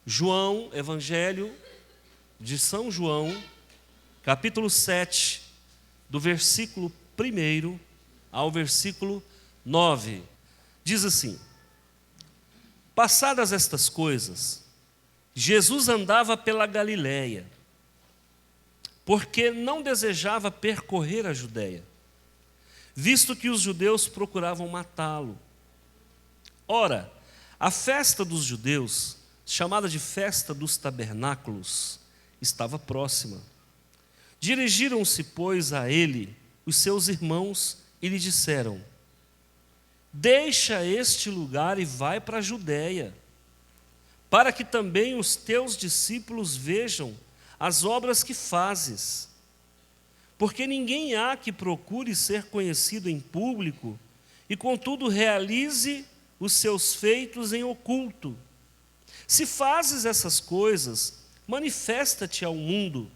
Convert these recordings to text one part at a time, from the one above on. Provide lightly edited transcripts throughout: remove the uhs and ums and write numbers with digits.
João, Evangelho de São João, capítulo 7, do versículo 1 ao versículo 9. Diz assim: passadas estas coisas, Jesus andava pela Galiléia, porque não desejava percorrer a Judéia, visto que os judeus procuravam matá-lo. Ora, a festa dos judeus, chamada de festa dos tabernáculos, estava próxima. Dirigiram-se, pois, a ele os seus irmãos e lhe disseram: deixa este lugar e vai para a Judéia, para que também os teus discípulos vejam as obras que fazes. Porque ninguém há que procure ser conhecido em público e, contudo, realize os seus feitos em oculto. Se fazes essas coisas, manifesta-te ao mundo,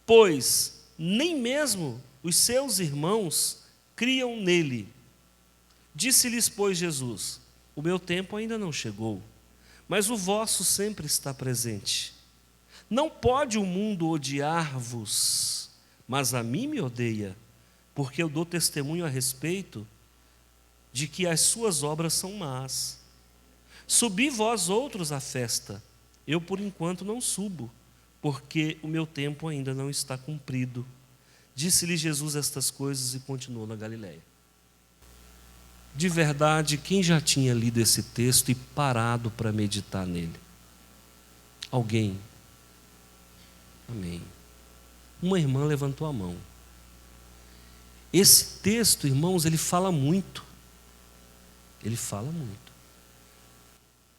pois nem mesmo os seus irmãos criam nele. Disse-lhes, pois, Jesus: o meu tempo ainda não chegou, mas o vosso sempre está presente. Não pode o mundo odiar-vos, mas a mim me odeia, porque eu dou testemunho a respeito de que as suas obras são más. Subi vós outros à festa, eu por enquanto não subo, porque o meu tempo ainda não está cumprido. Disse-lhe Jesus estas coisas e continuou na Galiléia. De verdade, quem já tinha lido esse texto e parado para meditar nele? Alguém? Amém. Uma irmã levantou a mão. Esse texto, irmãos, ele fala muito. Ele fala muito.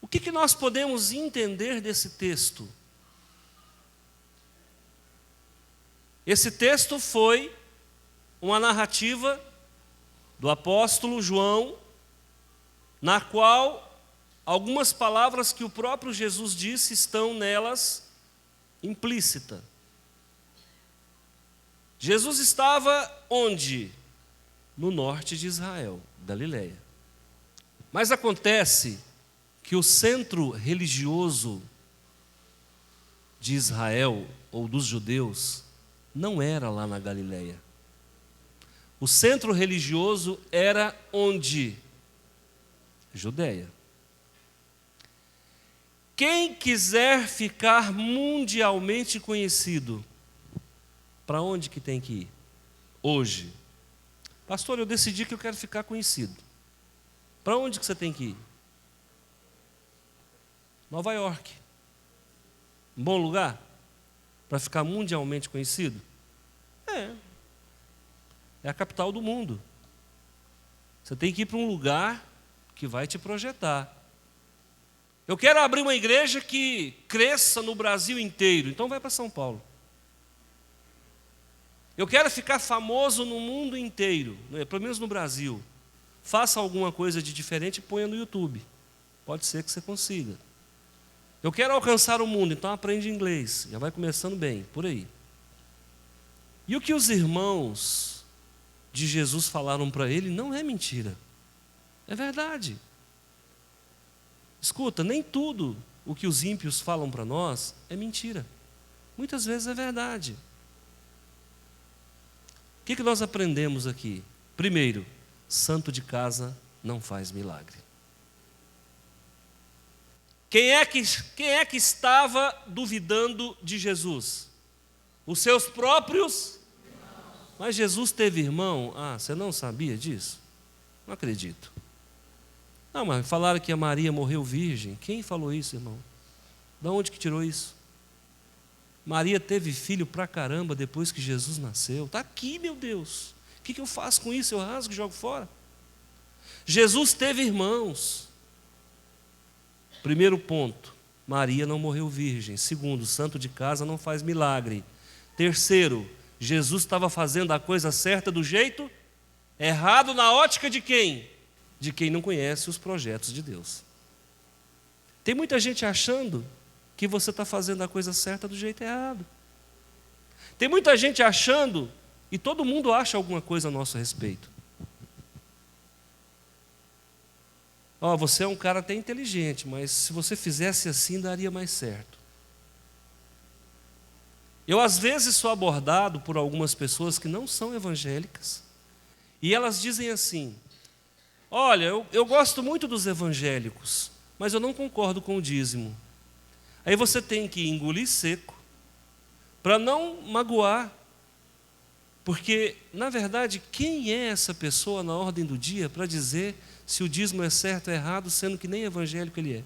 O que nós podemos entender desse texto? Esse texto foi uma narrativa do apóstolo João, na qual algumas palavras que o próprio Jesus disse estão nelas implícitas. Jesus estava onde? No norte de Israel, Galiléia. Mas acontece que o centro religioso de Israel, ou dos judeus, não era lá na Galiléia. O centro religioso era onde? Judéia. Quem quiser ficar mundialmente conhecido, para onde que tem que ir? Hoje. Pastor, eu decidi que eu quero ficar conhecido. Para onde que você tem que ir? Nova York. Um bom lugar para ficar mundialmente conhecido? É a capital do mundo. Você tem que ir para um lugar que vai te projetar. Eu quero abrir uma igreja que cresça no Brasil inteiro, então vai para São Paulo. Eu quero ficar famoso no mundo inteiro, pelo menos no Brasil. Faça alguma coisa de diferente e ponha no YouTube. Pode ser que você consiga. Eu quero alcançar o mundo, então aprende inglês. Já vai começando bem, por aí. E o que os irmãos de Jesus falaram para ele não é mentira. É verdade. Escuta, nem tudo o que os ímpios falam para nós é mentira. Muitas vezes é verdade. O que nós aprendemos aqui? Primeiro, santo de casa não faz milagre. Quem é que estava duvidando de Jesus? Os seus próprios? Mas Jesus teve irmão? Você não sabia disso? Não acredito. Não, mas falaram que a Maria morreu virgem. Quem falou isso, irmão? De onde que tirou isso? Maria teve filho pra caramba depois que Jesus nasceu. Está aqui, meu Deus. O que eu faço com isso? Eu rasgo e jogo fora? Jesus teve irmãos. Primeiro ponto, Maria não morreu virgem. Segundo, santo de casa não faz milagre. Terceiro, Jesus estava fazendo a coisa certa do jeito errado na ótica de quem? De quem não conhece os projetos de Deus. Tem muita gente achando que você está fazendo a coisa certa do jeito errado. Tem muita gente achando, e todo mundo acha alguma coisa a nosso respeito. Você é um cara até inteligente, mas se você fizesse assim, daria mais certo. Eu, às vezes, sou abordado por algumas pessoas que não são evangélicas, e elas dizem assim: olha, eu gosto muito dos evangélicos, mas eu não concordo com o dízimo. Aí você tem que engolir seco, para não magoar, porque, na verdade, quem é essa pessoa na ordem do dia para dizer se o dízimo é certo ou errado, sendo que nem evangélico ele é?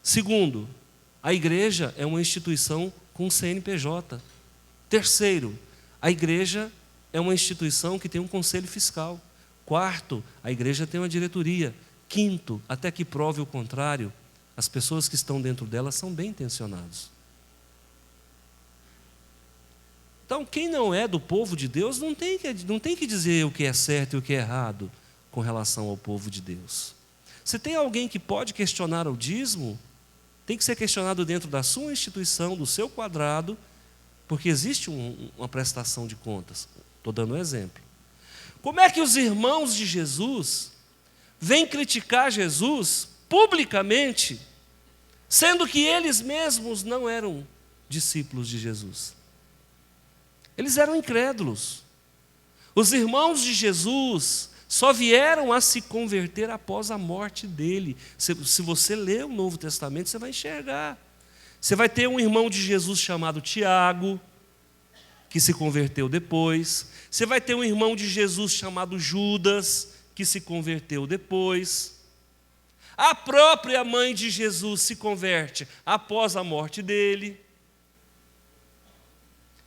Segundo, a igreja é uma instituição com CNPJ. Terceiro, a igreja é uma instituição que tem um conselho fiscal. Quarto, a igreja tem uma diretoria. Quinto, até que prove o contrário, as pessoas que estão dentro dela são bem intencionadas. Então, quem não é do povo de Deus não tem que dizer o que é certo e o que é errado com relação ao povo de Deus. Se tem alguém que pode questionar o dízimo, tem que ser questionado dentro da sua instituição, do seu quadrado, porque existe uma prestação de contas. Estou dando um exemplo. Como é que os irmãos de Jesus vêm criticar Jesus publicamente, sendo que eles mesmos não eram discípulos de Jesus? Eles eram incrédulos. Os irmãos de Jesus só vieram a se converter após a morte dele. Se você ler o Novo Testamento, você vai enxergar. Você vai ter um irmão de Jesus chamado Tiago, que se converteu depois. Você vai ter um irmão de Jesus chamado Judas, que se converteu depois. A própria mãe de Jesus se converte após a morte dele.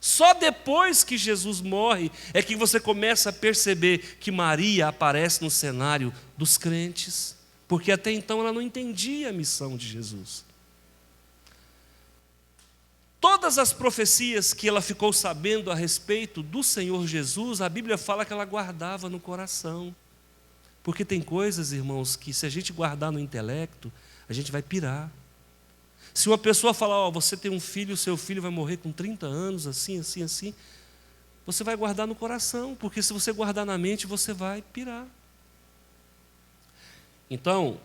Só depois que Jesus morre é que você começa a perceber que Maria aparece no cenário dos crentes, porque até então ela não entendia a missão de Jesus. Todas as profecias que ela ficou sabendo a respeito do Senhor Jesus, a Bíblia fala que ela guardava no coração. Porque tem coisas, irmãos, que se a gente guardar no intelecto, a gente vai pirar. Se uma pessoa falar, você tem um filho, o seu filho vai morrer com 30 anos, assim, assim, assim, você vai guardar no coração, porque se você guardar na mente, você vai pirar. Então,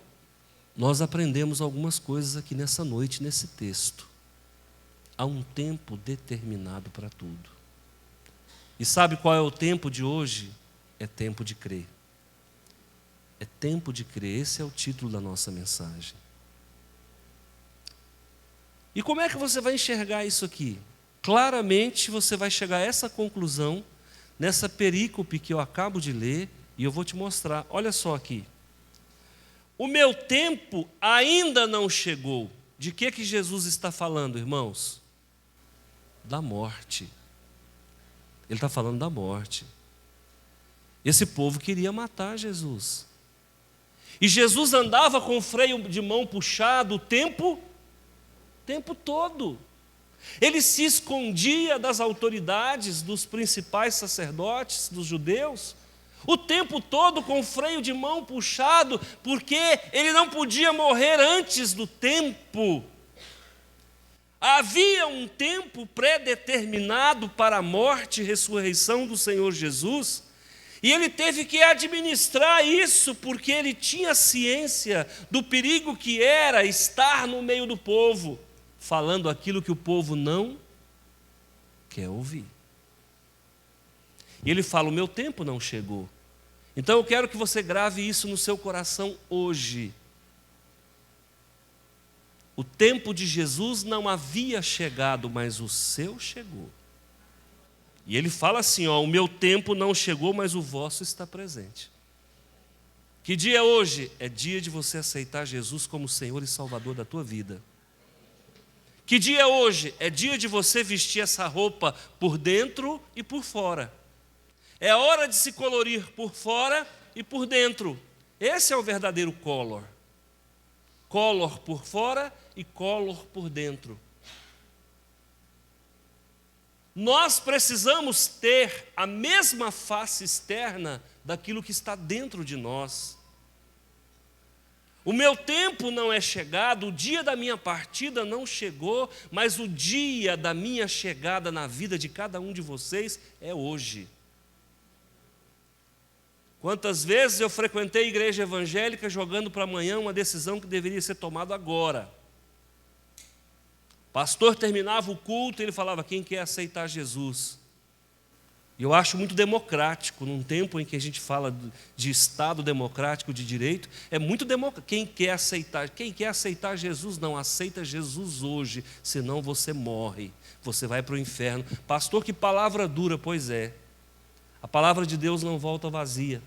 nós aprendemos algumas coisas aqui nessa noite, nesse texto. Há um tempo determinado para tudo. E sabe qual é o tempo de hoje? É tempo de crer. É tempo de crer, esse é o título da nossa mensagem. E como é que você vai enxergar isso aqui? Claramente você vai chegar a essa conclusão nessa perícope que eu acabo de ler, e eu vou te mostrar. Olha só aqui. O meu tempo ainda não chegou. De que Jesus está falando, irmãos? Da morte. Ele está falando da morte. Esse povo queria matar Jesus. E Jesus andava com o freio de mão puxado o tempo todo. Ele se escondia das autoridades, dos principais sacerdotes, dos judeus, o tempo todo com o freio de mão puxado, porque ele não podia morrer antes do tempo. Havia um tempo pré-determinado para a morte e ressurreição do Senhor Jesus, e ele teve que administrar isso, porque ele tinha ciência do perigo que era estar no meio do povo, falando aquilo que o povo não quer ouvir. E ele fala, o meu tempo não chegou. Então eu quero que você grave isso no seu coração hoje. O tempo de Jesus não havia chegado, mas o seu chegou. E ele fala assim, o meu tempo não chegou, mas o vosso está presente. Que dia é hoje? É dia de você aceitar Jesus como Senhor e Salvador da tua vida. Que dia é hoje? É dia de você vestir essa roupa por dentro e por fora. É hora de se colorir por fora e por dentro. Esse é o verdadeiro color. Color por fora e color por dentro. Nós precisamos ter a mesma face externa daquilo que está dentro de nós. O meu tempo não é chegado, o dia da minha partida não chegou, mas o dia da minha chegada na vida de cada um de vocês é hoje. Quantas vezes eu frequentei igreja evangélica jogando para amanhã uma decisão que deveria ser tomada agora. O pastor terminava o culto e ele falava: quem quer aceitar Jesus? E eu acho muito democrático, num tempo em que a gente fala de Estado democrático de direito, é muito democrático. Quem quer aceitar Jesus, não aceita Jesus hoje, senão você morre, você vai para o inferno. Pastor, que palavra dura, pois é. A palavra de Deus não volta vazia.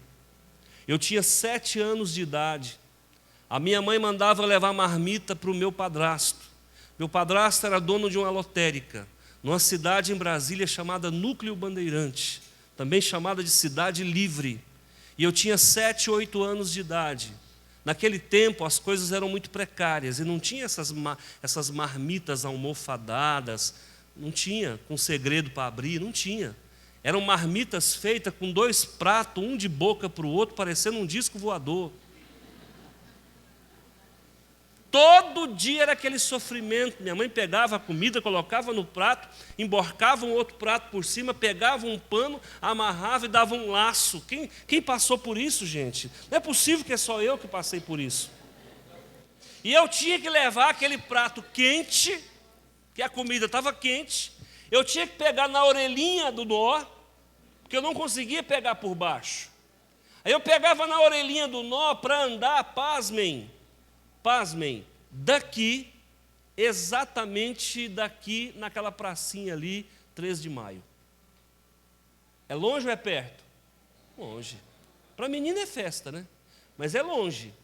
Eu tinha 7 anos de idade, a minha mãe mandava levar marmita para o meu padrasto. Meu padrasto era dono de uma lotérica, numa cidade em Brasília chamada Núcleo Bandeirante, também chamada de Cidade Livre. E eu tinha 7, 8 anos de idade. Naquele tempo as coisas eram muito precárias e não tinha essas marmitas almofadadas, não tinha com segredo para abrir, não tinha. Eram marmitas feitas com 2 pratos, um de boca para o outro, parecendo um disco voador. Todo dia era aquele sofrimento. Minha mãe pegava a comida, colocava no prato, emborcava um outro prato por cima, pegava um pano, amarrava e dava um laço. Quem passou por isso, gente? Não é possível que é só eu que passei por isso. E eu tinha que levar aquele prato quente, que a comida estava quente, eu tinha que pegar na orelhinha do nó, porque eu não conseguia pegar por baixo. Aí eu pegava na orelhinha do nó para andar, pasmem, daqui, exatamente daqui, naquela pracinha ali, 3 de maio. É longe ou é perto? Longe. Para menina é festa, né? Mas é longe.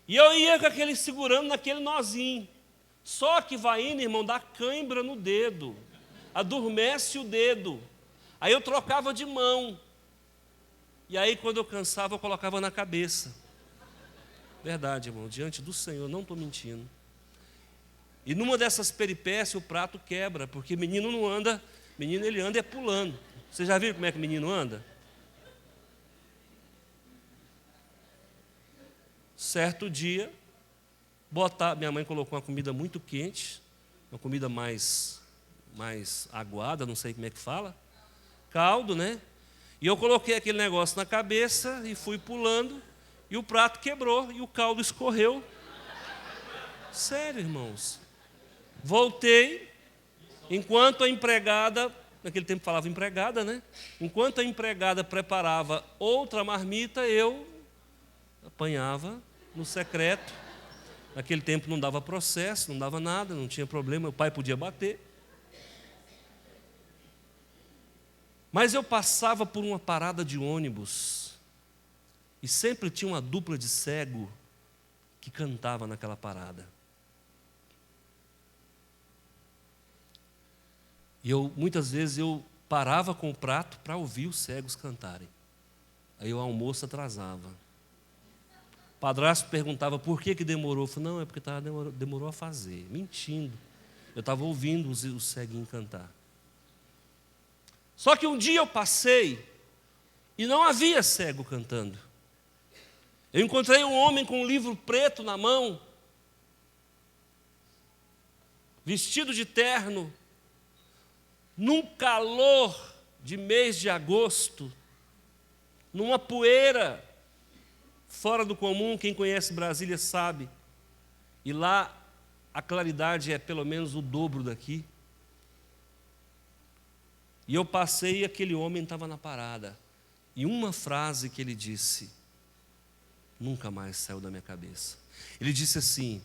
E eu ia com aquele segurando naquele nozinho. Só que vai indo, irmão, dá cãibra no dedo. Adormece o dedo. Aí eu trocava de mão. E aí quando eu cansava, eu colocava na cabeça. Verdade, irmão, diante do Senhor, não estou mentindo. E numa dessas peripécias o prato quebra, porque menino não anda, menino ele anda é pulando. Vocês já viram como é que menino anda? Certo dia, minha mãe colocou uma comida muito quente, uma comida mais aguada, não sei como é que fala, caldo, né? E eu coloquei aquele negócio na cabeça e fui pulando, e o prato quebrou e o caldo escorreu. Sério, irmãos. Voltei, enquanto a empregada, naquele tempo falava empregada, né? Enquanto a empregada preparava outra marmita, eu apanhava no secreto. Naquele tempo não dava processo, não dava nada, não tinha problema, meu pai podia bater. Mas eu passava por uma parada de ônibus e sempre tinha uma dupla de cego que cantava naquela parada. E muitas vezes eu parava com o prato para ouvir os cegos cantarem. Aí o almoço atrasava. O padrasto perguntava por que demorou. Eu falei, não, é porque demorou a fazer. Mentindo. Eu estava ouvindo os ceguinhos cantar. Só que um dia eu passei e não havia cego cantando. Eu encontrei um homem com um livro preto na mão, vestido de terno, num calor de mês de agosto, numa poeira fora do comum. Quem conhece Brasília sabe. E lá a claridade é pelo menos o dobro daqui. E eu passei e aquele homem estava na parada. E uma frase que ele disse nunca mais saiu da minha cabeça. Ele disse assim: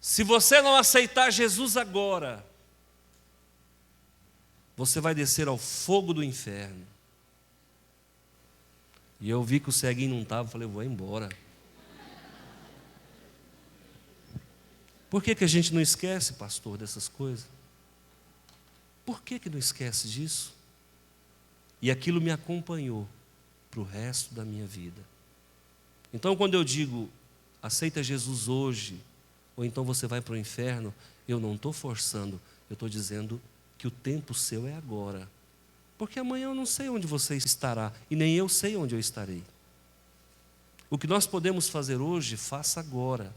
se você não aceitar Jesus agora, você vai descer ao fogo do inferno. E eu vi que o ceguinho não estava, falei, eu vou embora. Por que a gente não esquece, pastor, dessas coisas? Por que não esquece disso? E aquilo me acompanhou para o resto da minha vida. Então, quando eu digo, aceita Jesus hoje, ou então você vai para o inferno, eu não estou forçando, eu estou dizendo que o tempo seu é agora. Porque amanhã eu não sei onde você estará, e nem eu sei onde eu estarei. O que nós podemos fazer hoje, faça agora.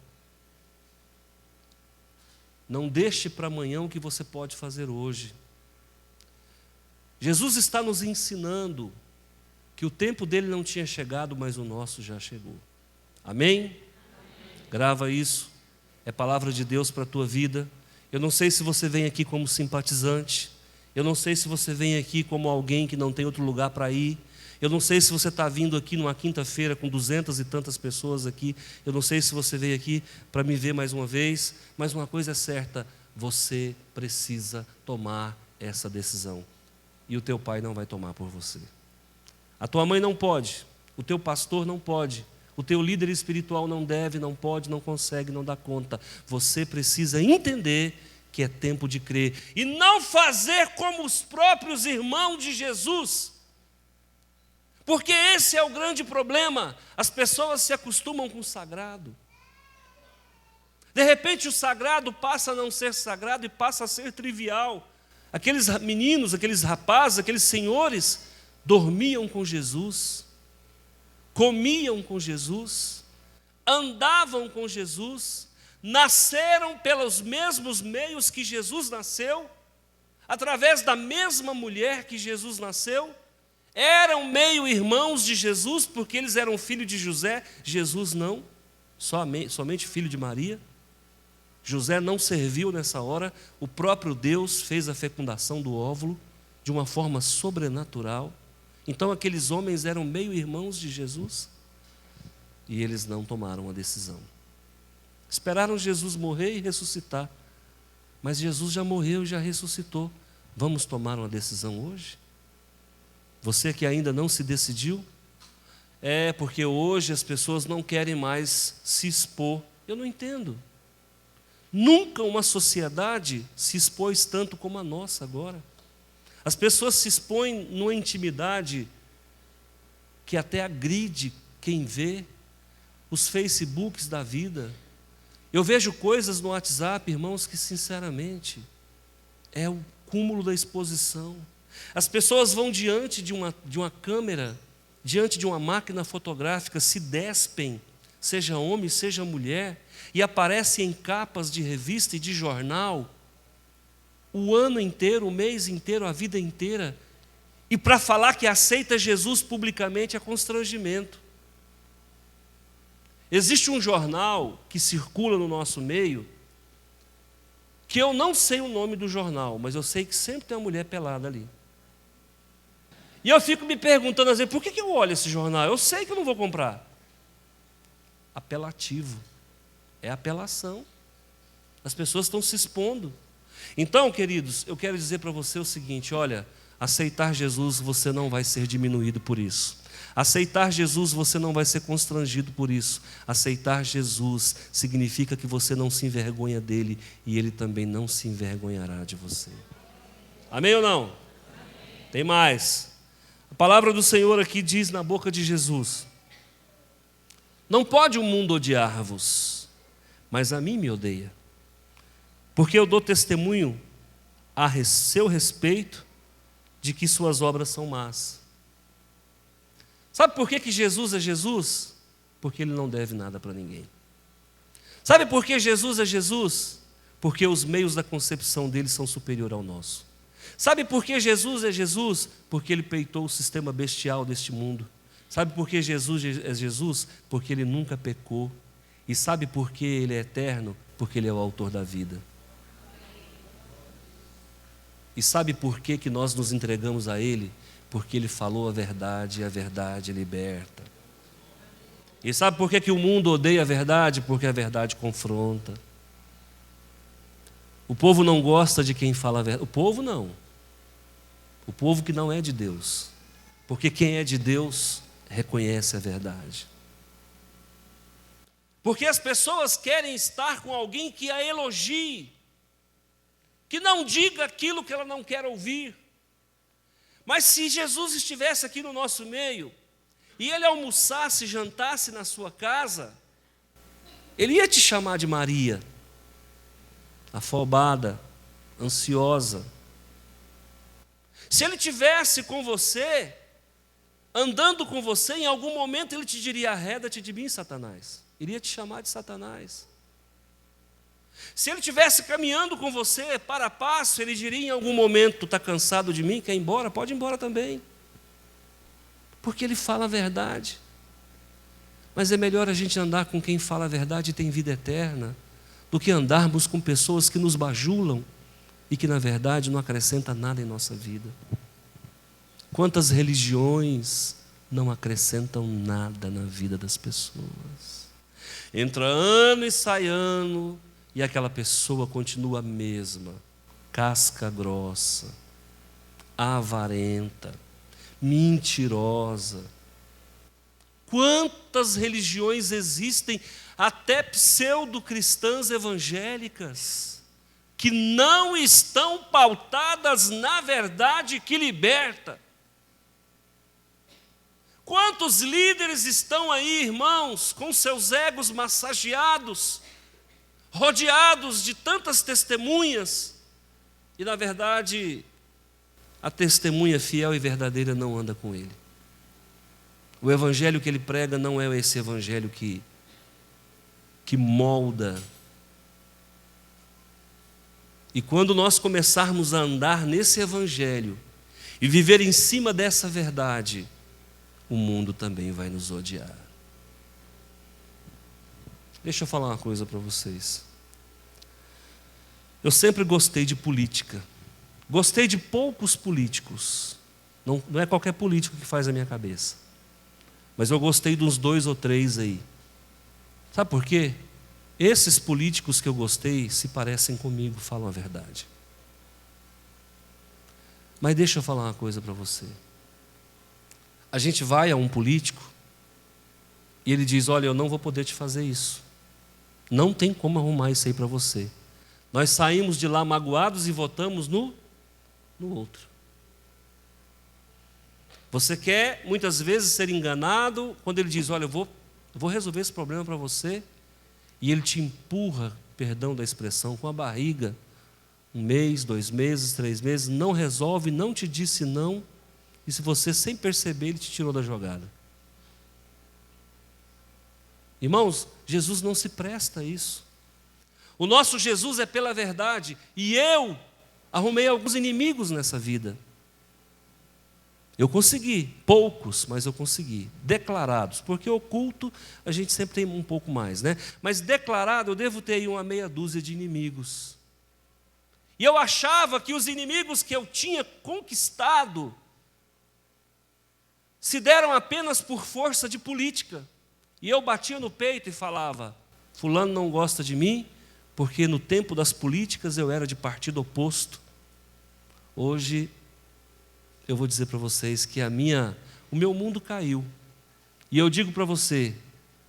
Não deixe para amanhã o que você pode fazer hoje. Jesus está nos ensinando que o tempo dele não tinha chegado, mas o nosso já chegou. Amém? Amém. Grava isso. É palavra de Deus para a tua vida. Eu não sei se você vem aqui como simpatizante. Eu não sei se você vem aqui como alguém que não tem outro lugar para ir. Eu não sei se você está vindo aqui numa quinta-feira com 200 e tantas pessoas aqui. Eu não sei se você veio aqui para me ver mais uma vez. Mas uma coisa é certa, você precisa tomar essa decisão. E o teu pai não vai tomar por você. A tua mãe não pode. O teu pastor não pode. O teu líder espiritual não deve, não pode, não consegue, não dá conta. Você precisa entender que é tempo de crer. E não fazer como os próprios irmãos de Jesus. Porque esse é o grande problema. As pessoas se acostumam com o sagrado. De repente o sagrado passa a não ser sagrado e passa a ser trivial. Aqueles meninos, aqueles rapazes, aqueles senhores dormiam com Jesus, comiam com Jesus, andavam com Jesus, nasceram pelos mesmos meios que Jesus nasceu, através da mesma mulher que Jesus nasceu, eram meio-irmãos de Jesus, porque eles eram filhos de José, Jesus não, somente filho de Maria. José não serviu nessa hora, o próprio Deus fez a fecundação do óvulo de uma forma sobrenatural. Então aqueles homens eram meio-irmãos de Jesus e eles não tomaram a decisão. Esperaram Jesus morrer e ressuscitar, mas Jesus já morreu e já ressuscitou. Vamos tomar uma decisão hoje? Você que ainda não se decidiu? É porque hoje as pessoas não querem mais se expor. Eu não entendo. Nunca uma sociedade se expôs tanto como a nossa agora. As pessoas se expõem numa intimidade que até agride quem vê, os Facebooks da vida. Eu vejo coisas no WhatsApp, irmãos, que sinceramente é o cúmulo da exposição. As pessoas vão diante de uma câmera, diante de uma máquina fotográfica, se despem, seja homem, seja mulher, e aparecem em capas de revista e de jornal, o ano inteiro, o mês inteiro, a vida inteira, e para falar que aceita Jesus publicamente é constrangimento. Existe um jornal que circula no nosso meio, que eu não sei o nome do jornal, mas eu sei que sempre tem uma mulher pelada ali. E eu fico me perguntando, às vezes, por que eu olho esse jornal? Eu sei que eu não vou comprar. Apelativo. É apelação. As pessoas estão se expondo. Então, queridos, eu quero dizer para você o seguinte, olha, aceitar Jesus, você não vai ser diminuído por isso. Aceitar Jesus, você não vai ser constrangido por isso. Aceitar Jesus significa que você não se envergonha dele e ele também não se envergonhará de você. Amém ou não? Amém. Tem mais. A palavra do Senhor aqui diz na boca de Jesus: não pode o mundo odiar-vos, mas a mim me odeia, porque eu dou testemunho a seu respeito de que suas obras são más. Sabe por que Jesus é Jesus? Porque ele não deve nada para ninguém. Sabe por que Jesus é Jesus? Porque os meios da concepção dele são superiores ao nosso. Sabe por que Jesus é Jesus? Porque ele peitou o sistema bestial deste mundo. Sabe por que Jesus é Jesus? Porque ele nunca pecou. E sabe por que ele é eterno? Porque ele é o autor da vida. E sabe por que nós nos entregamos a ele? Porque ele falou a verdade e a verdade liberta. E sabe por que o mundo odeia a verdade? Porque a verdade confronta. O povo não gosta de quem fala a verdade. O povo não. O povo que não é de Deus. Porque quem é de Deus reconhece a verdade. Porque as pessoas querem estar com alguém que a elogie, que não diga aquilo que ela não quer ouvir. Mas se Jesus estivesse aqui no nosso meio, e ele almoçasse, jantasse na sua casa, ele ia te chamar de Maria, afobada, ansiosa. Se ele tivesse com você, andando com você, em algum momento ele te diria: arreda-te de mim, Satanás. Iria te chamar de Satanás. Se ele estivesse caminhando com você para a passo, ele diria em algum momento: está cansado de mim, quer ir embora? Pode ir embora também. Porque ele fala a verdade. Mas é melhor a gente andar com quem fala a verdade e tem vida eterna, do que andarmos com pessoas que nos bajulam e que na verdade não acrescentam nada em nossa vida. Quantas religiões não acrescentam nada na vida das pessoas? Entra ano e sai ano, e aquela pessoa continua a mesma, casca grossa, avarenta, mentirosa. Quantas religiões existem, até pseudo-cristãs evangélicas, que não estão pautadas na verdade que liberta. Quantos líderes estão aí, irmãos, com seus egos massageados, rodeados de tantas testemunhas, e na verdade a testemunha fiel e verdadeira não anda com ele. O evangelho que ele prega não é esse evangelho que molda. E quando nós começarmos a andar nesse evangelho e viver em cima dessa verdade, o mundo também vai nos odiar. Deixa eu falar uma coisa para vocês. Eu sempre gostei de política. Gostei de poucos políticos. Não é qualquer político que faz a minha cabeça. Mas eu gostei de uns 2 ou 3 aí. Sabe por quê? Esses políticos que eu gostei se parecem comigo, falam a verdade. Mas deixa eu falar uma coisa para você. A gente vai a um político e ele diz: olha, eu não vou poder te fazer isso. Não tem como arrumar isso aí para você. Nós saímos de lá magoados e votamos no outro. Você quer, muitas vezes, ser enganado quando ele diz: olha, eu vou resolver esse problema para você, e ele te empurra, perdão da expressão, com a barriga, 1 mês, 2 meses, 3 meses, não resolve, não te disse não, e se você, sem perceber, ele te tirou da jogada. Irmãos, Jesus não se presta a isso. O nosso Jesus é pela verdade, e eu arrumei alguns inimigos nessa vida. Eu consegui, poucos, mas eu consegui, declarados, porque oculto a gente sempre tem um pouco mais, né? Mas declarado eu devo ter aí uma meia dúzia de inimigos. E eu achava que os inimigos que eu tinha conquistado se deram apenas por força de política. E eu batia no peito e falava: fulano não gosta de mim, porque no tempo das políticas eu era de partido oposto. Hoje eu vou dizer para vocês que o meu mundo caiu. E eu digo para você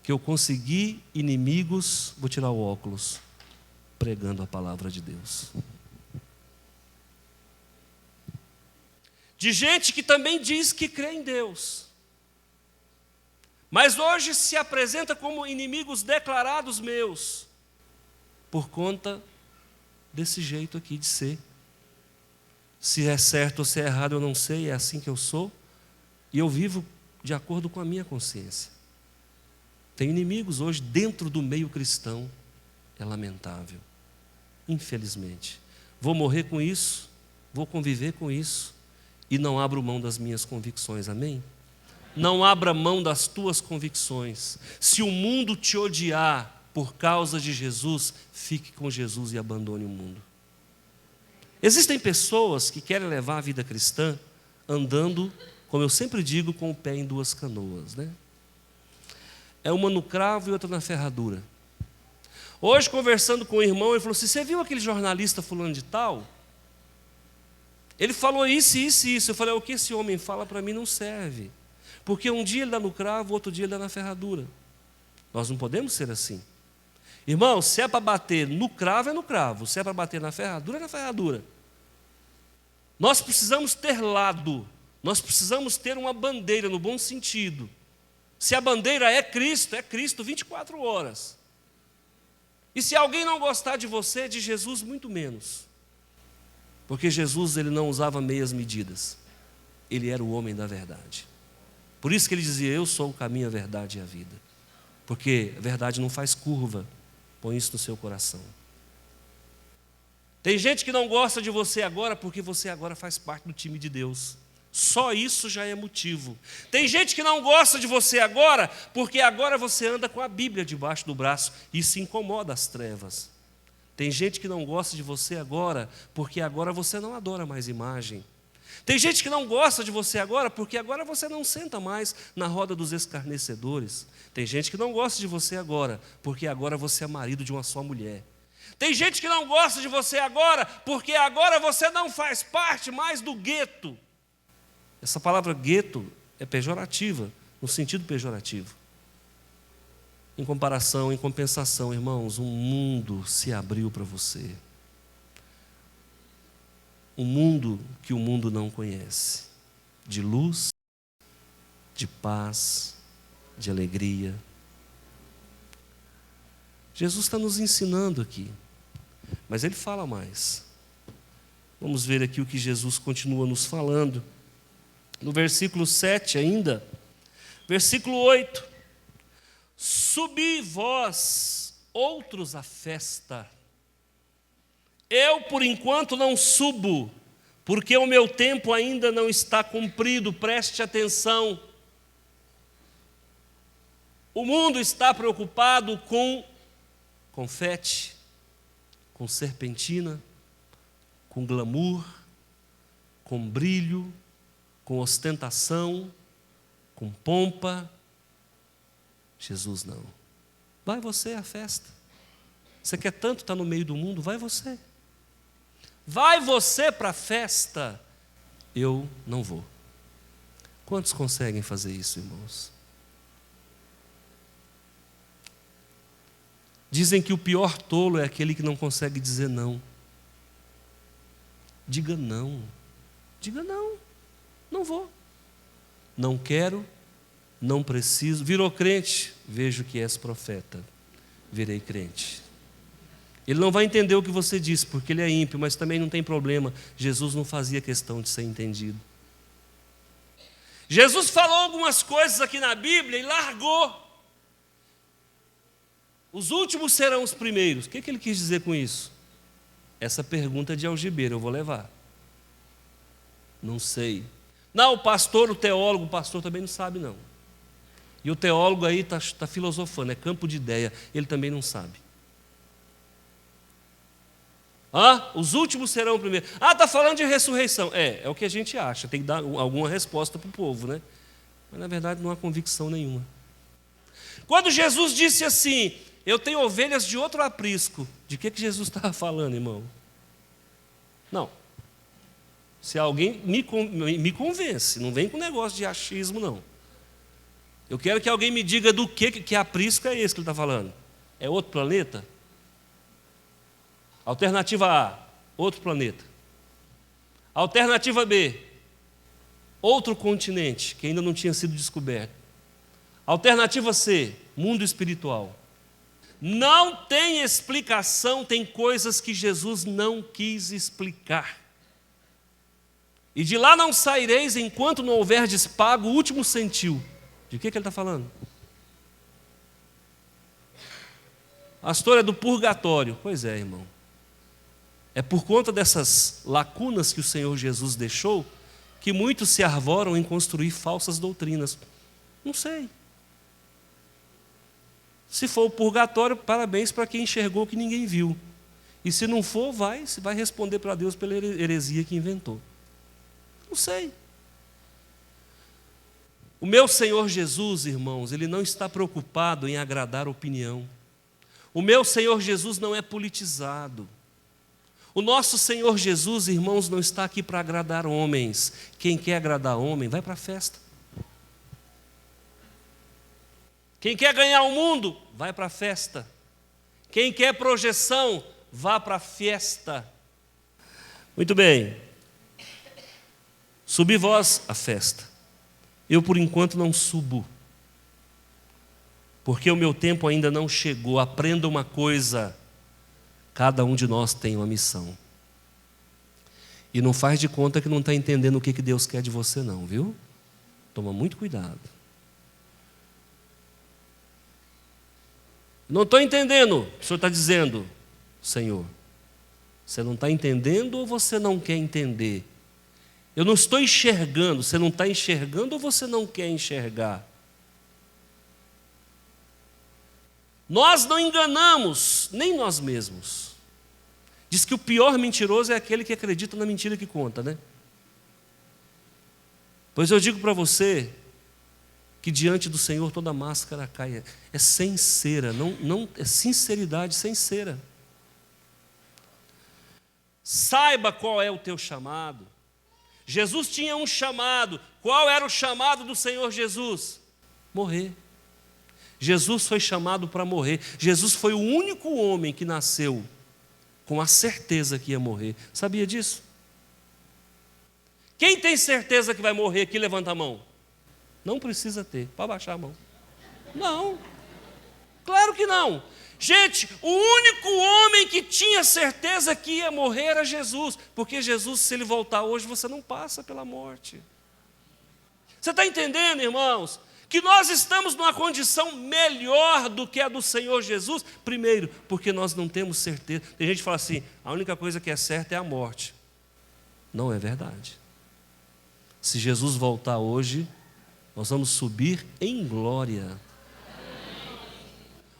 que eu consegui inimigos, vou tirar o óculos, pregando a palavra de Deus. De gente que também diz que crê em Deus, mas hoje se apresenta como inimigos declarados meus, por conta desse jeito aqui de ser. Se é certo ou se é errado eu não sei, é assim que eu sou, e eu vivo de acordo com a minha consciência. Tenho inimigos hoje dentro do meio cristão, é lamentável, infelizmente. Vou morrer com isso, vou conviver com isso, e não abro mão das minhas convicções, amém? Não abra mão das tuas convicções. Se o mundo te odiar por causa de Jesus, fique com Jesus e abandone o mundo. Existem pessoas que querem levar a vida cristã andando, como eu sempre digo, com o pé em 2 canoas, né? É uma no cravo e outra na ferradura. Hoje, conversando com o irmão, ele falou assim: você viu aquele jornalista fulano de tal? Ele falou isso, isso e isso. Eu falei: o que esse homem fala para mim não serve. Porque um dia ele dá no cravo, outro dia ele dá na ferradura. Nós não podemos ser assim. Irmão, se é para bater no cravo, é no cravo. Se é para bater na ferradura, é na ferradura. Nós precisamos ter lado. Nós precisamos ter uma bandeira, no bom sentido. Se a bandeira é Cristo 24 horas. E se alguém não gostar de você, de Jesus, muito menos. Porque Jesus, ele não usava meias medidas. Ele era o homem da verdade. Por isso que ele dizia: eu sou o caminho, a verdade e a vida. Porque a verdade não faz curva. Põe isso no seu coração. Tem gente que não gosta de você agora porque você agora faz parte do time de Deus. Só isso já é motivo. Tem gente que não gosta de você agora porque agora você anda com a Bíblia debaixo do braço e se incomoda as trevas. Tem gente que não gosta de você agora porque agora você não adora mais imagem. Tem gente que não gosta de você agora porque agora você não senta mais na roda dos escarnecedores. Tem gente que não gosta de você agora porque agora você é marido de uma só mulher. Tem gente que não gosta de você agora porque agora você não faz parte mais do gueto. Essa palavra gueto é pejorativa, no sentido pejorativo. Em comparação, em compensação, irmãos, um mundo se abriu para você. Um mundo que o mundo não conhece. De luz, de paz, de alegria. Jesus está nos ensinando aqui, mas Ele fala mais. Vamos ver aqui o que Jesus continua nos falando. No versículo 7 ainda, versículo 8. Subi vós, outros à festa. Eu, por enquanto, não subo, porque o meu tempo ainda não está cumprido. Preste atenção. O mundo está preocupado com confete, com serpentina, com glamour, com brilho, com ostentação, com pompa. Jesus não. Vai você à festa. Você quer tanto estar no meio do mundo? Vai você. Vai você para a festa. Eu não vou. Quantos conseguem fazer isso, irmãos? Dizem que o pior tolo é aquele que não consegue dizer não. Diga não. Diga não. Não vou. Não quero, não preciso. Virou crente? Vejo que és profeta. Virei crente. Ele não vai entender o que você disse, porque ele é ímpio, mas também não tem problema. Jesus não fazia questão de ser entendido. Jesus falou algumas coisas aqui na Bíblia e largou. Os últimos serão os primeiros. O que ele quis dizer com isso? Essa pergunta de algibeira eu vou levar. Não sei. Não, o pastor, o teólogo, o pastor também não sabe não. E o teólogo aí está filosofando, é campo de ideia, ele também não sabe. Os últimos serão os primeiros. Está falando de ressurreição. É o que a gente acha, tem que dar alguma resposta para o povo, né? Mas na verdade não há convicção nenhuma. Quando Jesus disse assim: eu tenho ovelhas de outro aprisco, de que Jesus estava falando, irmão? Não. Se alguém me convence, não vem com negócio de achismo, não. Eu quero que alguém me diga do que aprisco é esse que ele está falando. É outro planeta? Alternativa A, outro planeta. Alternativa B, outro continente que ainda não tinha sido descoberto. Alternativa C, mundo espiritual. Não tem explicação, tem coisas que Jesus não quis explicar. E de lá não saireis enquanto não houverdes pago o último centil. De que ele está falando? A história do purgatório. Pois é, irmão. É por conta dessas lacunas que o Senhor Jesus deixou que muitos se arvoram em construir falsas doutrinas. Não sei. Se for o purgatório, parabéns para quem enxergou que ninguém viu. E se não for, vai responder para Deus pela heresia que inventou. Não sei. O meu Senhor Jesus, irmãos, Ele não está preocupado em agradar a opinião. O meu Senhor Jesus não é politizado. O nosso Senhor Jesus, irmãos, não está aqui para agradar homens. Quem quer agradar homem, vai para a festa. Quem quer ganhar o mundo, vai para a festa. Quem quer projeção, vá para a festa. Muito bem. Subi vós à festa. Eu, por enquanto, não subo, porque o meu tempo ainda não chegou. Aprenda uma coisa: cada um de nós tem uma missão. E não faz de conta que não está entendendo o que Deus quer de você não, viu? Toma muito cuidado. Não estou entendendo o que o senhor está dizendo, Senhor. Você não está entendendo ou você não quer entender? Eu não estou enxergando. Você não está enxergando ou você não quer enxergar? Nós não enganamos nem nós mesmos. Diz que o pior mentiroso é aquele que acredita na mentira que conta, né? Pois eu digo para você que diante do Senhor toda máscara cai. É sem cera, não é sinceridade sem cera. Saiba qual é o teu chamado. Jesus tinha um chamado. Qual era o chamado do Senhor Jesus? Morrer. Jesus foi chamado para morrer. Jesus foi o único homem que nasceu com a certeza que ia morrer. Sabia disso? Quem tem certeza que vai morrer aqui, levanta a mão. Não precisa ter, para baixar a mão. Não, claro que não. Gente, o único homem que tinha certeza que ia morrer era Jesus. Porque Jesus, se ele voltar hoje, você não passa pela morte. Você está entendendo, irmãos? Que nós estamos numa condição melhor do que a do Senhor Jesus. Primeiro, porque nós não temos certeza. Tem gente que fala assim, a única coisa que é certa é a morte. Não é verdade. Se Jesus voltar hoje, nós vamos subir em glória.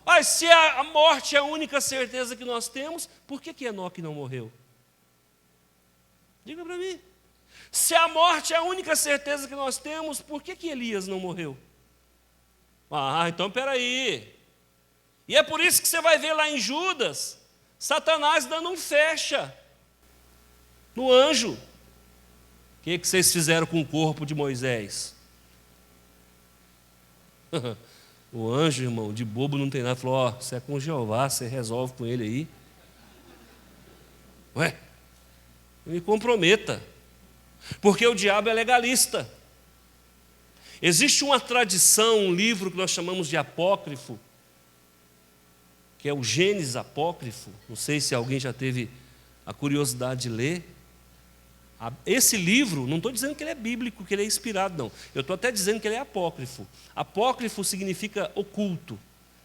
Mas se a morte é a única certeza que nós temos, por que Enoque não morreu? Diga para mim. Se a morte é a única certeza que nós temos, por que Elias não morreu? Ah, então peraí. E é por isso que você vai ver lá em Judas, Satanás dando um fecha no anjo. O que vocês fizeram com o corpo de Moisés? O anjo, irmão, de bobo não tem nada. Falou, ó, você é com Jeová, você resolve com ele aí. Ué, não me comprometa. Porque o diabo é legalista. Existe uma tradição, um livro que nós chamamos de apócrifo, que é o Gênesis apócrifo. Não sei se alguém já teve a curiosidade de ler. Esse livro, não estou dizendo que ele é bíblico, que ele é inspirado, não. Eu estou até dizendo que ele é apócrifo. Apócrifo significa oculto,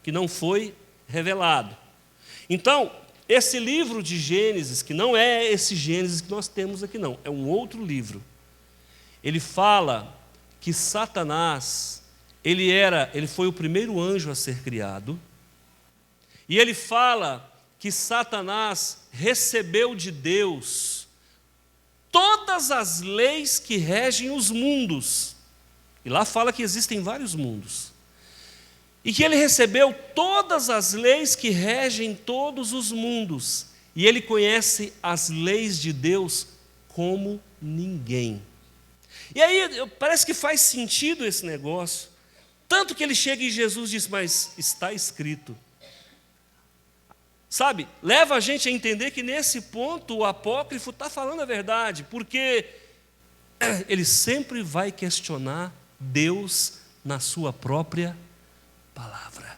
que não foi revelado. Então, esse livro de Gênesis, que não é esse Gênesis que nós temos aqui, não, é um outro livro. Ele fala que Satanás, ele foi o primeiro anjo a ser criado, e ele fala que Satanás recebeu de Deus todas as leis que regem os mundos. E lá fala que existem vários mundos. E que ele recebeu todas as leis que regem todos os mundos. E ele conhece as leis de Deus como ninguém. E aí parece que faz sentido esse negócio. Tanto que ele chega em Jesus e diz, mas está escrito. Sabe, leva a gente a entender que nesse ponto o apócrifo está falando a verdade, porque ele sempre vai questionar Deus na sua própria palavra.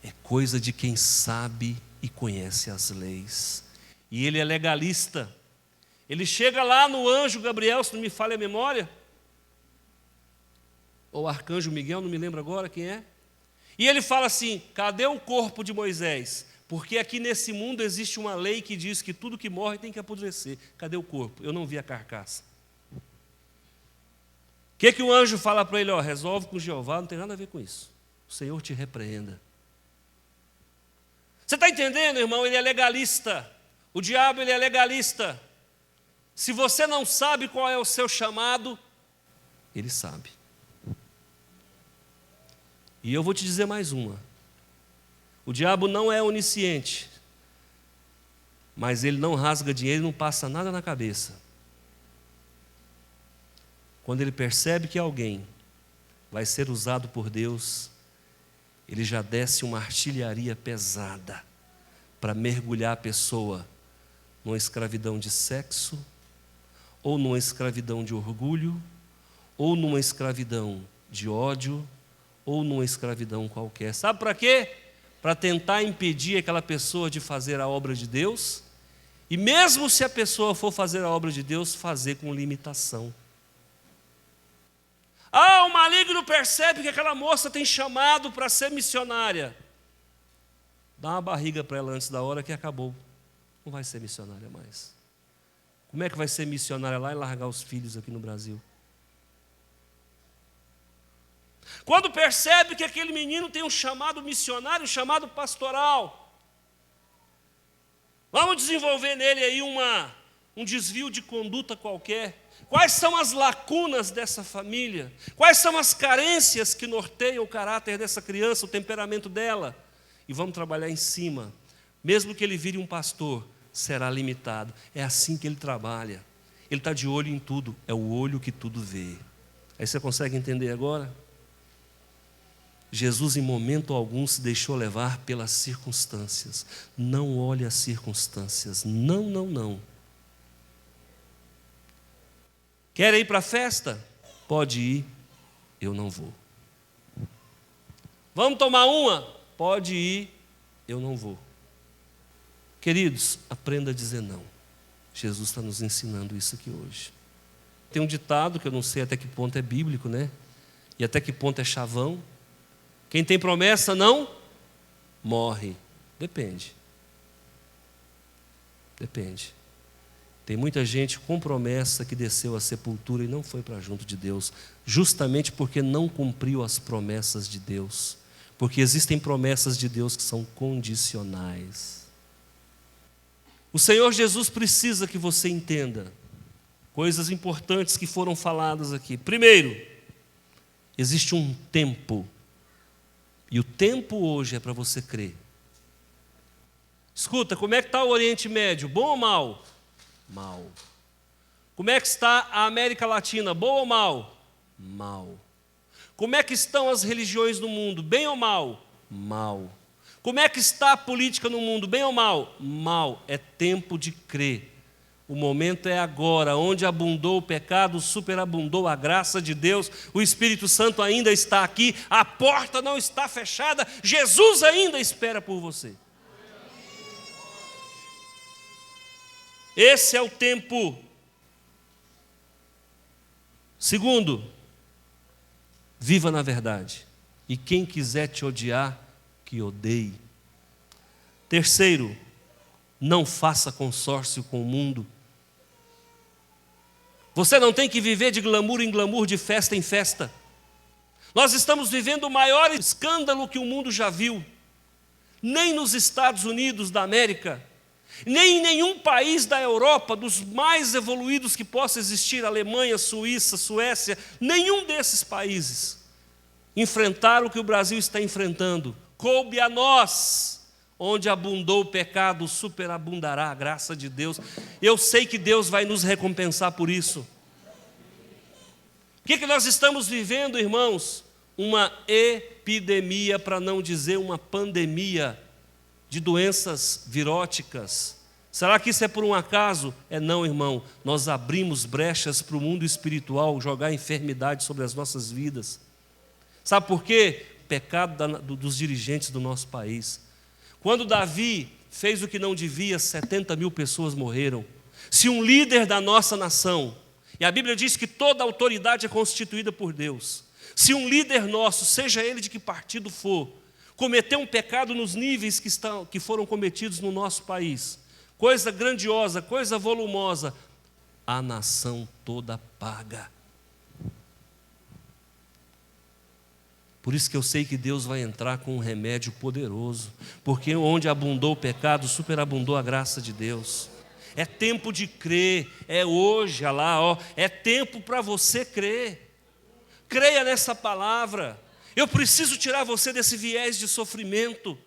É coisa de quem sabe e conhece as leis. E ele é legalista. Ele chega lá no anjo Gabriel, se não me falha a memória, ou arcanjo Miguel, não me lembro agora quem é. E ele fala assim, cadê o corpo de Moisés? Porque aqui nesse mundo existe uma lei que diz que tudo que morre tem que apodrecer. Cadê o corpo? Eu não vi a carcaça. O que o anjo fala para ele? Ó, resolve com Jeová, não tem nada a ver com isso. O Senhor te repreenda. Você está entendendo, irmão? Ele é legalista. O diabo, ele é legalista. Se você não sabe qual é o seu chamado, ele sabe. E eu vou te dizer mais uma. O diabo não é onisciente, mas ele não rasga dinheiro e não passa nada na cabeça. Quando ele percebe que alguém vai ser usado por Deus, ele já desce uma artilharia pesada para mergulhar a pessoa numa escravidão de sexo, ou numa escravidão de orgulho, ou numa escravidão de ódio, ou numa escravidão qualquer. Sabe para quê? Para tentar impedir aquela pessoa de fazer a obra de Deus, e mesmo se a pessoa for fazer a obra de Deus, fazer com limitação. O maligno percebe que aquela moça tem chamado para ser missionária. Dá uma barriga para ela antes da hora que acabou. Não vai ser missionária mais. Como é que vai ser missionária lá e largar os filhos aqui no Brasil? Quando percebe que aquele menino tem um chamado missionário, um chamado pastoral, vamos desenvolver nele aí um desvio de conduta qualquer. Quais são as lacunas dessa família? Quais são as carências que norteiam o caráter dessa criança, o temperamento dela? E vamos trabalhar em cima. Mesmo que ele vire um pastor, será limitado. É assim que ele trabalha. Ele está de olho em tudo. É o olho que tudo vê. Aí você consegue entender agora? Jesus em momento algum se deixou levar pelas circunstâncias. Não olhe as circunstâncias. Não, não, não. Quer ir para a festa? Pode ir, eu não vou. Vamos tomar uma? Pode ir, eu não vou. Queridos, aprenda a dizer não. Jesus está nos ensinando isso aqui hoje. Tem um ditado que eu não sei até que ponto é bíblico, né? E até que ponto é chavão. Quem tem promessa não morre. Depende. Depende. Tem muita gente com promessa que desceu à sepultura e não foi para junto de Deus, justamente porque não cumpriu as promessas de Deus. Porque existem promessas de Deus que são condicionais. O Senhor Jesus precisa que você entenda coisas importantes que foram faladas aqui. Primeiro, existe um tempo. E o tempo hoje é para você crer. Escuta, como é que está o Oriente Médio? Bom ou mal? Mal. Como é que está a América Latina? Boa ou mal? Mal. Como é que estão as religiões no mundo? Bem ou mal? Mal. Como é que está a política no mundo? Bem ou mal? Mal. É tempo de crer. O momento é agora. Onde abundou o pecado, superabundou a graça de Deus. O Espírito Santo ainda está aqui. A porta não está fechada. Jesus ainda espera por você. Esse é o tempo. Segundo, viva na verdade. E quem quiser te odiar, que odeie. Terceiro, não faça consórcio com o mundo. Você não tem que viver de glamour em glamour, de festa em festa. Nós estamos vivendo o maior escândalo que o mundo já viu. Nem nos Estados Unidos da América, nem em nenhum país da Europa, dos mais evoluídos que possa existir, Alemanha, Suíça, Suécia, nenhum desses países enfrentaram o que o Brasil está enfrentando. Coube a nós, onde abundou o pecado, superabundará a graça de Deus. Eu sei que Deus vai nos recompensar por isso. O que nós estamos vivendo, irmãos? Uma epidemia, para não dizer uma pandemia, de doenças viróticas. Será que isso é por um acaso? É não, irmão. Nós abrimos brechas para o mundo espiritual jogar enfermidade sobre as nossas vidas. Sabe por quê? Pecado dos dirigentes do nosso país. Quando Davi fez o que não devia, 70 mil pessoas morreram. Se um líder da nossa nação, e a Bíblia diz que toda autoridade é constituída por Deus, se um líder nosso, seja ele de que partido for, cometer um pecado nos níveis que foram cometidos no nosso país, coisa grandiosa, coisa volumosa, a nação toda paga. Por isso que eu sei que Deus vai entrar com um remédio poderoso, porque onde abundou o pecado, superabundou a graça de Deus. É tempo de crer, é hoje, olha lá, ó, é tempo para você crer. Creia nessa palavra. Eu preciso tirar você desse viés de sofrimento.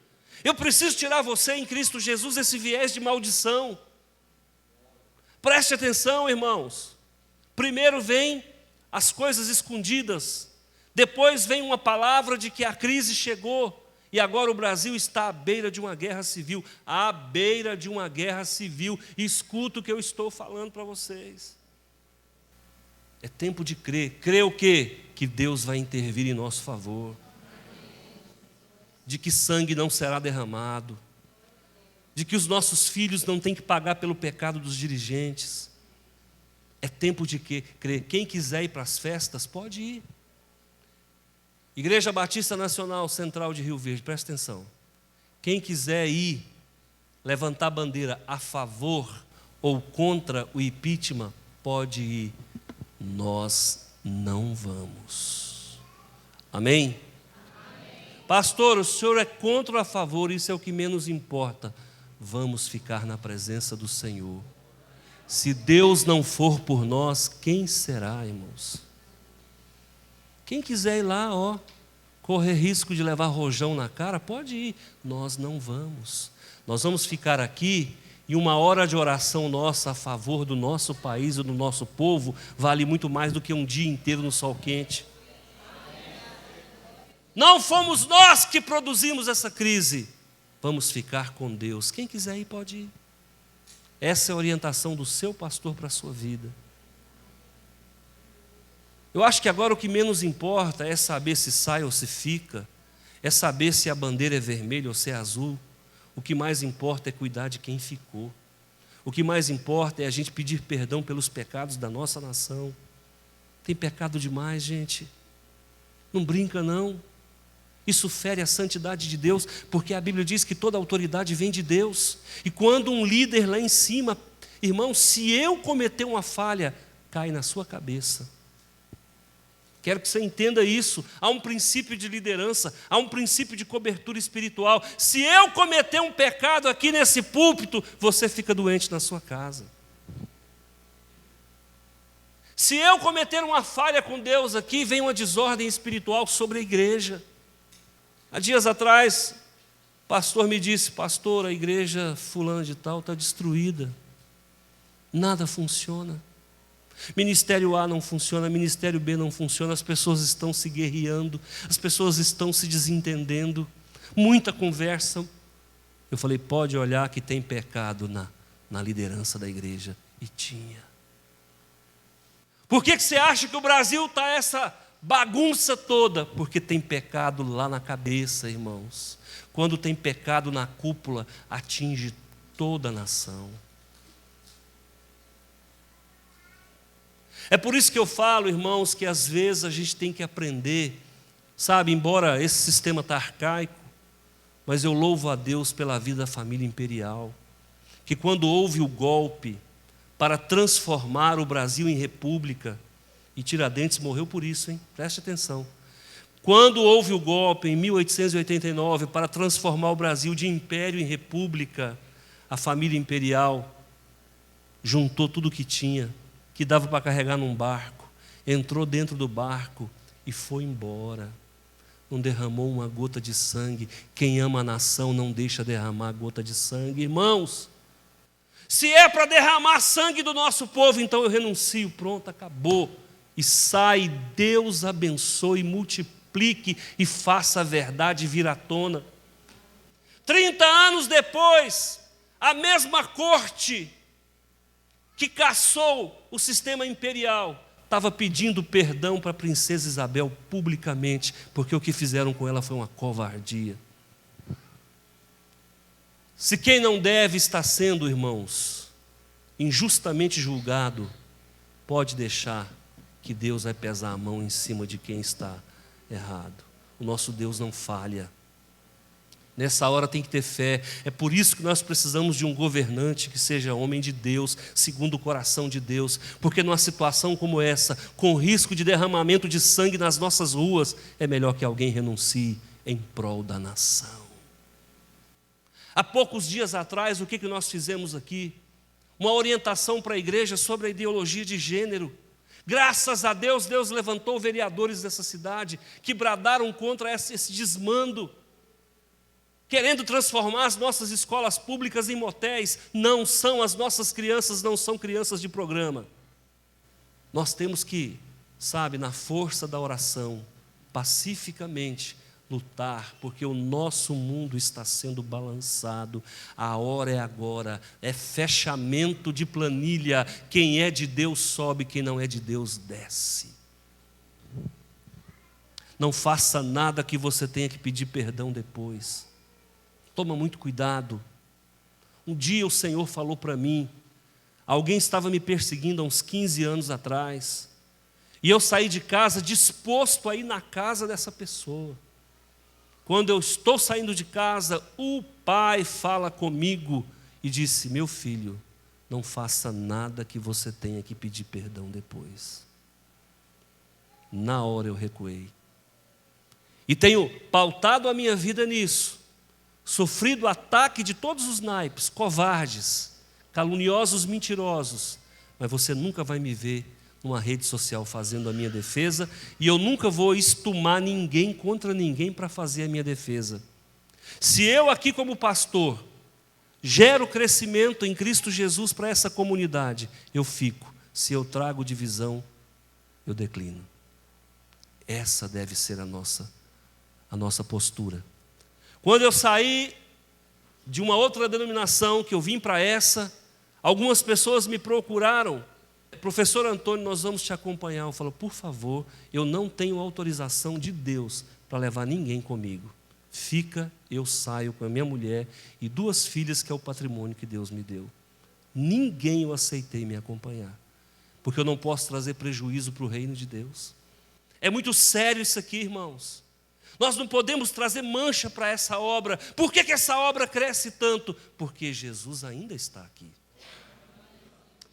Eu preciso tirar você em Cristo Jesus desse viés de maldição. Preste atenção, irmãos. Primeiro vem as coisas escondidas. Depois vem uma palavra de que a crise chegou. E agora o Brasil está à beira de uma guerra civil. À beira de uma guerra civil. Escuta o que eu estou falando para vocês. É tempo de crer. Crer o quê? Que Deus vai intervir em nosso favor. De que sangue não será derramado. De que os nossos filhos não têm que pagar pelo pecado dos dirigentes. É tempo de crer. Quem quiser ir para as festas, pode ir. Igreja Batista Nacional Central de Rio Verde, presta atenção. Quem quiser ir levantar bandeira a favor ou contra o impeachment, pode ir. Nós não vamos. Amém? Pastor, o senhor é contra ou a favor? Isso é o que menos importa. Vamos ficar na presença do Senhor. Se Deus não for por nós, quem será, irmãos? Quem quiser ir lá, correr risco de levar rojão na cara, pode ir. Nós não vamos. Nós vamos ficar aqui e uma hora de oração nossa a favor do nosso país e do nosso povo vale muito mais do que um dia inteiro no sol quente. Não fomos nós que produzimos essa crise. Vamos ficar com Deus. Quem quiser ir, pode ir. Essa é a orientação do seu pastor para a sua vida. Eu acho que agora o que menos importa é saber se sai ou se fica, é saber se a bandeira é vermelha ou se é azul. O que mais importa é cuidar de quem ficou. O que mais importa é a gente pedir perdão pelos pecados da nossa nação. Tem pecado demais, gente. Não brinca, não. Isso fere a santidade de Deus, porque a Bíblia diz que toda autoridade vem de Deus. E quando um líder lá em cima, irmão, se eu cometer uma falha, cai na sua cabeça. Quero que você entenda isso. Há um princípio de liderança, há um princípio de cobertura espiritual. Se eu cometer um pecado aqui nesse púlpito, você fica doente na sua casa. Se eu cometer uma falha com Deus aqui, vem uma desordem espiritual sobre a igreja. Há dias atrás, o pastor me disse: pastor, a igreja fulana de tal está destruída. Nada funciona. Ministério A não funciona, Ministério B não funciona, as pessoas estão se guerreando, as pessoas estão se desentendendo, muita conversa. Eu falei: pode olhar que tem pecado na liderança da igreja. E tinha. Por que você acha que o Brasil está essa bagunça toda? Porque tem pecado lá na cabeça, irmãos. Quando tem pecado na cúpula, atinge toda a nação. É por isso que eu falo, irmãos, que às vezes a gente tem que aprender, sabe, embora esse sistema está arcaico, mas eu louvo a Deus pela vida da família imperial, que quando houve o golpe para transformar o Brasil em república, e Tiradentes morreu por isso, hein? Preste atenção. Quando houve o golpe em 1889 para transformar o Brasil de império em república, a família imperial juntou tudo o que tinha, que dava para carregar num barco, entrou dentro do barco e foi embora. Não derramou uma gota de sangue. Quem ama a nação não deixa derramar gota de sangue. Irmãos, se é para derramar sangue do nosso povo, então eu renuncio. Pronto, acabou. E sai, Deus abençoe, multiplique e faça a verdade vir à tona. 30 anos depois, a mesma corte que caçou o sistema imperial estava pedindo perdão para a princesa Isabel publicamente, porque o que fizeram com ela foi uma covardia. Se quem não deve está sendo, irmãos, injustamente julgado, pode deixar que Deus vai pesar a mão em cima de quem está errado. O nosso Deus não falha. Nessa hora tem que ter fé. É por isso que nós precisamos de um governante que seja homem de Deus, segundo o coração de Deus. Porque numa situação como essa, com risco de derramamento de sangue nas nossas ruas, é melhor que alguém renuncie em prol da nação. Há poucos dias atrás, o que nós fizemos aqui? Uma orientação para a igreja sobre a ideologia de gênero. Graças a Deus, Deus levantou vereadores dessa cidade que bradaram contra esse desmando, querendo transformar as nossas escolas públicas em motéis. Não são, as nossas crianças não são crianças de programa. Nós temos que, sabe, na força da oração, pacificamente lutar, porque o nosso mundo está sendo balançado. A hora é agora, é fechamento de planilha. Quem é de Deus sobe, quem não é de Deus desce. Não faça nada que você tenha que pedir perdão depois. Toma muito cuidado. Um dia o Senhor falou para mim, alguém estava me perseguindo há uns 15 anos atrás, E eu saí de casa disposto a ir na casa dessa pessoa. Quando eu estou saindo de casa, o pai fala comigo e disse: meu filho, não faça nada que você tenha que pedir perdão depois. Na hora eu recuei. E tenho pautado a minha vida nisso, sofrido ataque de todos os naipes, covardes, caluniosos, mentirosos, mas você nunca vai me ver numa rede social fazendo a minha defesa, e eu nunca vou estumar ninguém contra ninguém para fazer a minha defesa. Se eu aqui como pastor gero crescimento em Cristo Jesus para essa comunidade, eu fico. Se eu trago divisão, eu declino. Essa deve ser a nossa postura. Quando eu saí de uma outra denominação, que eu vim para essa, algumas pessoas me procuraram: professor Antônio, nós vamos te acompanhar. Eu falo: por favor, eu não tenho autorização de Deus para levar ninguém comigo. Fica, eu saio com a minha mulher e 2 filhas, que é o patrimônio que Deus me deu. Ninguém eu aceitei me acompanhar, porque eu não posso trazer prejuízo para o reino de Deus. É muito sério isso aqui, irmãos. Nós não podemos trazer mancha para essa obra. Por que essa obra cresce tanto? Porque Jesus ainda está aqui.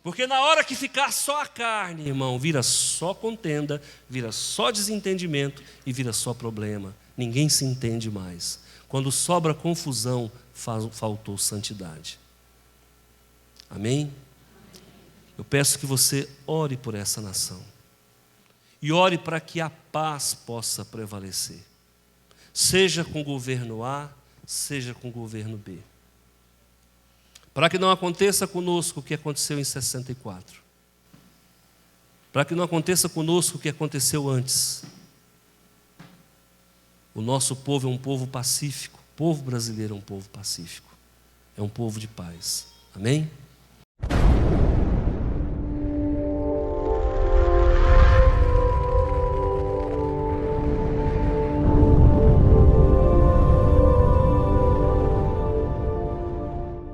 Porque na hora que ficar só a carne, irmão, vira só contenda, vira só desentendimento e vira só problema. Ninguém se entende mais. Quando sobra confusão, faltou santidade. Amém? Eu peço que você ore por essa nação. E ore para que a paz possa prevalecer. Seja com o governo A, seja com o governo B. Para que não aconteça conosco o que aconteceu em 64. Para que não aconteça conosco o que aconteceu antes. O nosso povo é um povo pacífico. O povo brasileiro é um povo pacífico. É um povo de paz. Amém?